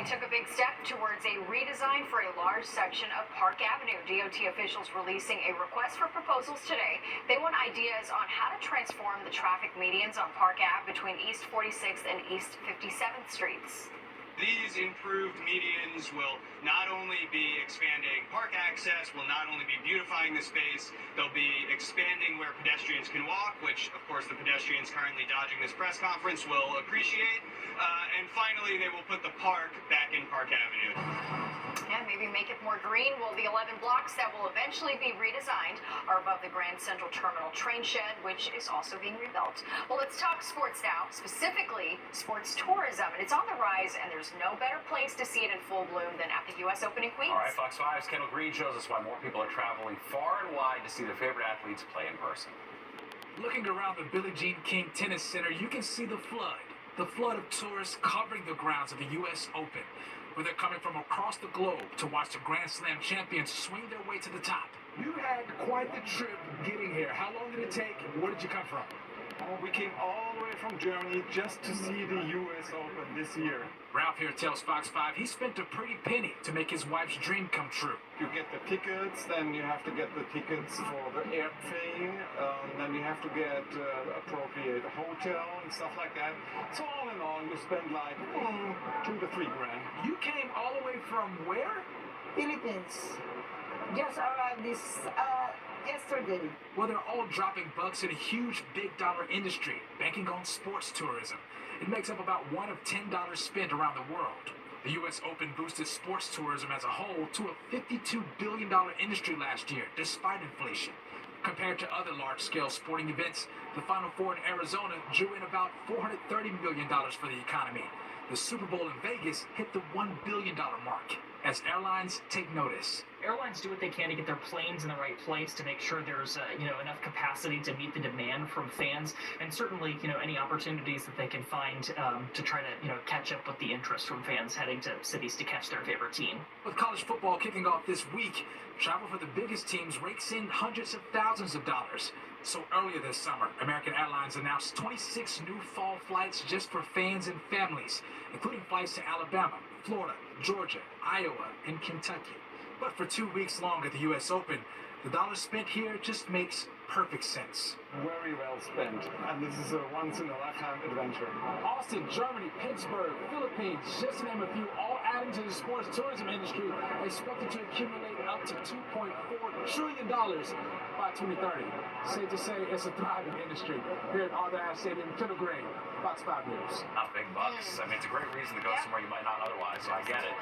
took a big step towards a redesign for a large section of Park Avenue. DOT officials releasing a request for proposals today. They want ideas on how to transform the traffic medians on Park Ave between East 46th and East 57th Streets. These improved medians will not only be expanding park access, will not only be beautifying the space, they'll be expanding where pedestrians can walk, which of course the pedestrians currently dodging this press conference will appreciate. And finally, they will put the park back in Park Avenue. And maybe make it more green. Well, the 11 blocks that will eventually be redesigned are above the Grand Central Terminal train shed, which is also being rebuilt. Well, let's talk sports now, specifically sports tourism. And it's on the rise, and there's no better place to see it in full bloom than at the U.S. Open in Queens. All right, Fox 5's Kendall Green shows us why more people are traveling far and wide to see their favorite athletes play in person. Looking around the Billie Jean King Tennis Center, you can see the flood of tourists covering the grounds of the U.S. Open, where they're coming from across the globe to watch the Grand Slam champions swing their way to the top. You had quite the trip getting here. How long did it take? Where did you come from? We came all the way from Germany just to see the U.S. Open this year. Ralph here tells Fox 5 he spent a pretty penny to make his wife's dream come true. You get the tickets, then you have to get the tickets for the airplane, then you have to get appropriate hotel and stuff like that. So all in all, you spend like $2 to $3 grand. You came all the way from where? Philippines. Just arrived yesterday. Well, they're all dropping bucks in a huge big dollar industry, banking on sports tourism. It makes up about $1 of $10 spent around the world. The U.S. Open boosted sports tourism as a whole to a $52 billion industry last year, despite inflation. Compared to other large-scale sporting events, the Final Four in Arizona drew in about $430 million for the economy. The Super Bowl in Vegas hit the $1 billion mark as airlines take notice. Airlines do what they can to get their planes in the right place to make sure there's enough capacity to meet the demand from fans, and certainly any opportunities that they can find to try to catch up with the interest from fans heading to cities to catch their favorite team. With college football kicking off this week, travel for the biggest teams rakes in hundreds of thousands of dollars. So earlier this summer, American Airlines announced 26 new fall flights just for fans and families, including flights to Alabama, Florida, Georgia, Iowa, and Kentucky. But for 2 weeks long at the U.S. Open, the dollar spent here just makes perfect sense. Very well spent. And this is a once-in-a-lifetime adventure. Austin, Germany, Pittsburgh, Philippines, just to name a few, all adding to the sports tourism industry, expected to accumulate up to $2.4 trillion by 2030. Safe to say it's a thriving industry. Here at Arthur Ashe Stadium, Kendall Green, Fox 5 News. Not big bucks. I mean, it's a great reason to go somewhere you might not otherwise, so I get it.